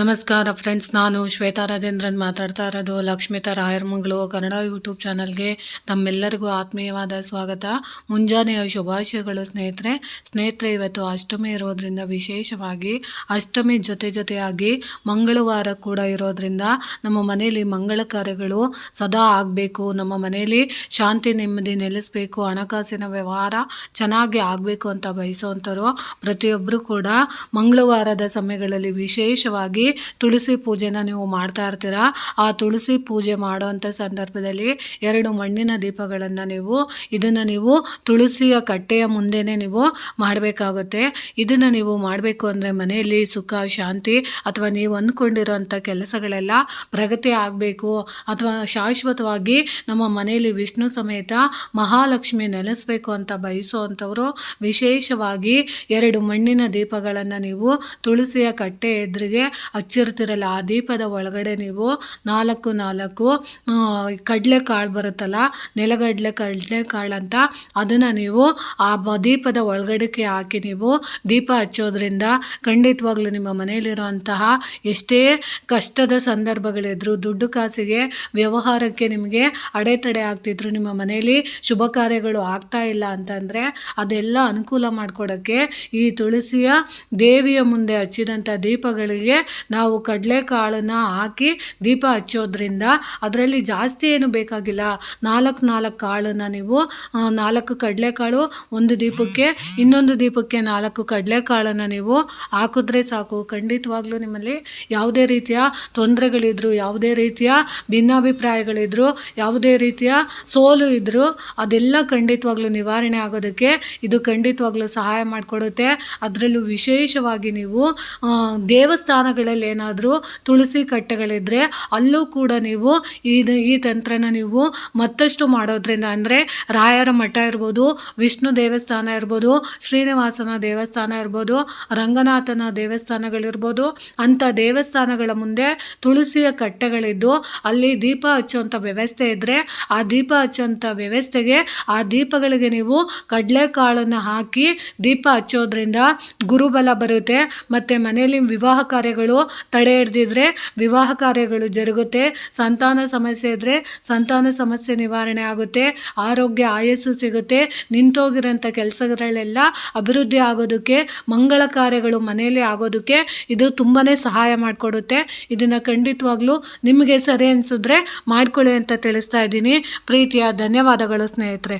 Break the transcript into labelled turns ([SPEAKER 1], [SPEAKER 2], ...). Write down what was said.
[SPEAKER 1] ನಮಸ್ಕಾರ ಫ್ರೆಂಡ್ಸ್, ನಾನು ಶ್ವೇತಾ ರಾಜೇಂದ್ರನ್ ಮಾತಾಡ್ತಾ ಇರೋದು ಲಕ್ಷ್ಮೀತಾ ರಾಯರಮಂಗಲು ಕನ್ನಡ ಯೂಟ್ಯೂಬ್ ಚಾನಲ್ಗೆ ನಮ್ಮೆಲ್ಲರಿಗೂ ಆತ್ಮೀಯವಾದ ಸ್ವಾಗತ. ಮುಂಜಾನೆಯ ಶುಭಾಶಯಗಳು ಸ್ನೇಹಿತರೆ. ಇವತ್ತು ಅಷ್ಟಮಿ ಇರೋದ್ರಿಂದ ವಿಶೇಷವಾಗಿ ಅಷ್ಟಮಿ ಜೊತೆಯಾಗಿ ಮಂಗಳವಾರ ಕೂಡ ಇರೋದ್ರಿಂದ ನಮ್ಮ ಮನೆಯಲ್ಲಿ ಮಂಗಳ ಕಾರ್ಯಗಳು ಸದಾ ಆಗಬೇಕು, ನಮ್ಮ ಮನೆಯಲ್ಲಿ ಶಾಂತಿ ನೆಮ್ಮದಿ ನೆಲೆಸಬೇಕು, ಹಣಕಾಸಿನ ವ್ಯವಹಾರ ಚೆನ್ನಾಗಿ ಆಗಬೇಕು ಅಂತ ಬಯಸುವಂಥವ್ರು ಪ್ರತಿಯೊಬ್ಬರು ಕೂಡ ಮಂಗಳವಾರದ ಸಮಯಗಳಲ್ಲಿ ವಿಶೇಷವಾಗಿ ತುಳಸಿ ಪೂಜೆನ ನೀವು ಮಾಡ್ತಾ ಇರ್ತೀರಾ. ಆ ತುಳಸಿ ಪೂಜೆ ಮಾಡುವಂಥ ಸಂದರ್ಭದಲ್ಲಿ 2 ಮಣ್ಣಿನ ದೀಪಗಳನ್ನು ನೀವು ತುಳಸಿಯ ಕಟ್ಟೆಯ ಮುಂದೆನೇ ನೀವು ಮಾಡಬೇಕಾಗುತ್ತೆ. ಇದನ್ನು ನೀವು ಮಾಡಬೇಕು ಅಂದರೆ ಮನೆಯಲ್ಲಿ ಸುಖ ಶಾಂತಿ ಅಥವಾ ನೀವು ಅಂದ್ಕೊಂಡಿರೋಂಥ ಕೆಲಸಗಳೆಲ್ಲ ಪ್ರಗತಿ ಆಗಬೇಕು ಅಥವಾ ಶಾಶ್ವತವಾಗಿ ನಮ್ಮ ಮನೆಯಲ್ಲಿ ವಿಷ್ಣು ಸಮೇತ ಮಹಾಲಕ್ಷ್ಮಿ ನೆಲೆಸಬೇಕು ಅಂತ ಬಯಸುವಂಥವರು ವಿಶೇಷವಾಗಿ 2 ಮಣ್ಣಿನ ದೀಪಗಳನ್ನು ನೀವು ತುಳಸಿಯ ಕಟ್ಟೆ ಎದುರಿಗೆ ಹಚ್ಚಿರ್ತಿರಲ್ಲ, ಆ ದೀಪದ ಒಳಗಡೆ ನೀವು 4 ಕಡಲೆಕಾಳು ಬರುತ್ತಲ್ಲ, ನೆಲಗಡಲೆ ಕಡಲೆಕಾಳು ಅಂತ, ಅದನ್ನು ನೀವು ಆ ದೀಪದ ಒಳಗಡೆಗೆ ಹಾಕಿ ನೀವು ದೀಪ ಹಚ್ಚೋದ್ರಿಂದ ಖಂಡಿತವಾಗ್ಲೂ ನಿಮ್ಮ ಮನೆಯಲ್ಲಿರುವಂತಹ ಎಷ್ಟೇ ಕಷ್ಟದ ಸಂದರ್ಭಗಳಿದ್ರು, ದುಡ್ಡು ಕಾಸಿಗೆ ವ್ಯವಹಾರಕ್ಕೆ ನಿಮಗೆ ಅಡೆತಡೆ ಆಗ್ತಿದ್ರು, ನಿಮ್ಮ ಮನೆಯಲ್ಲಿ ಶುಭ ಕಾರ್ಯಗಳು ಆಗ್ತಾ ಇಲ್ಲ ಅಂತಂದರೆ ಅದೆಲ್ಲ ಅನುಕೂಲ ಮಾಡಿಕೊಡೋಕ್ಕೆ ಈ ತುಳಸಿಯ ದೇವಿಯ ಮುಂದೆ ಹಚ್ಚಿದಂಥ ದೀಪಗಳಿಗೆ ನಾವು ಕಡಲೆಕಾಳನ್ನು ಹಾಕಿ ದೀಪ ಹಚ್ಚೋದ್ರಿಂದ ಅದರಲ್ಲಿ ಜಾಸ್ತಿ ಏನು ಬೇಕಾಗಿಲ್ಲ. 4 ಕಾಳನ್ನು ನೀವು 4 ಕಡಲೆಕಾಳು ಒಂದು ದೀಪಕ್ಕೆ, ಇನ್ನೊಂದು ದೀಪಕ್ಕೆ 4 ಕಡಲೆಕಾಳನ್ನು ನೀವು ಹಾಕಿದ್ರೆ ಸಾಕು. ಖಂಡಿತವಾಗ್ಲೂ ನಿಮ್ಮಲ್ಲಿ ಯಾವುದೇ ರೀತಿಯ ತೊಂದರೆಗಳಿದ್ರು, ಯಾವುದೇ ರೀತಿಯ ಭಿನ್ನಾಭಿಪ್ರಾಯಗಳಿದ್ರು, ಯಾವುದೇ ರೀತಿಯ ಸೋಲು ಇದ್ದರೂ ಅದೆಲ್ಲ ಖಂಡಿತವಾಗ್ಲೂ ನಿವಾರಣೆ ಆಗೋದಕ್ಕೆ ಇದು ಖಂಡಿತವಾಗ್ಲೂ ಸಹಾಯ ಮಾಡಿಕೊಡುತ್ತೆ. ಅದರಲ್ಲೂ ವಿಶೇಷವಾಗಿ ನೀವು ದೇವಸ್ಥಾನಗಳಲ್ಲಿ ಏನಾದರೂ ತುಳಸಿ ಕಟ್ಟೆಗಳಿದ್ದರೆ ಅಲ್ಲೂ ಕೂಡ ನೀವು ಈ ತಂತ್ರನ ನೀವು ಮತ್ತಷ್ಟು ಮಾಡೋದ್ರಿಂದ, ಅಂದರೆ ರಾಯರ ಮಠ ಇರ್ಬೋದು, ವಿಷ್ಣು ದೇವಸ್ಥಾನ ಇರ್ಬೋದು, ಶ್ರೀನಿವಾಸನ ದೇವಸ್ಥಾನ ಇರ್ಬೋದು, ರಂಗನಾಥನ ದೇವಸ್ಥಾನಗಳಿರ್ಬೋದು, ಅಂಥ ದೇವಸ್ಥಾನಗಳ ಮುಂದೆ ತುಳಸಿಯ ಕಟ್ಟೆಗಳಿದ್ದು ಅಲ್ಲಿ ದೀಪ ಹಚ್ಚುವಂಥ ವ್ಯವಸ್ಥೆ ಇದ್ದರೆ ಆ ದೀಪ ಹಚ್ಚುವಂಥ ವ್ಯವಸ್ಥೆಗೆ ಆ ದೀಪಗಳಿಗೆ ನೀವು ಕಡಲೆಕಾಳನ್ನು ಹಾಕಿ ದೀಪ ಹಚ್ಚೋದ್ರಿಂದ ಗುರುಬಲ ಬರುತ್ತೆ. ಮತ್ತು ಮನೆಯಲ್ಲಿ ವಿವಾಹ ಕಾರ್ಯಗಳು ತಡೆ ಹಿಡ್ದಿದ್ರೆ ವಿವಾಹ ಕಾರ್ಯಗಳು ಜರುಗುತ್ತೆ, ಸಂತಾನ ಸಮಸ್ಯೆ ಇದ್ದರೆ ಸಂತಾನ ಸಮಸ್ಯೆ ನಿವಾರಣೆ ಆಗುತ್ತೆ, ಆರೋಗ್ಯ ಆಯಸ್ಸು ಸಿಗುತ್ತೆ, ನಿಂತೋಗಿರೋಂಥ ಕೆಲಸಗಳೆಲ್ಲ ಅಭಿವೃದ್ಧಿ ಆಗೋದಕ್ಕೆ, ಮಂಗಳ ಕಾರ್ಯಗಳು ಮನೆಯಲ್ಲಿ ಆಗೋದಕ್ಕೆ ಇದು ತುಂಬಾ ಸಹಾಯ ಮಾಡಿಕೊಡುತ್ತೆ. ಇದನ್ನು ಖಂಡಿತವಾಗ್ಲೂ ನಿಮಗೆ ಸರಿ ಅನಿಸಿದ್ರೆ ಮಾಡ್ಕೊಳ್ಳಿ ಅಂತ ತಿಳಿಸ್ತಾ ಇದ್ದೀನಿ. ಪ್ರೀತಿಯ ಧನ್ಯವಾದಗಳು ಸ್ನೇಹಿತರೆ.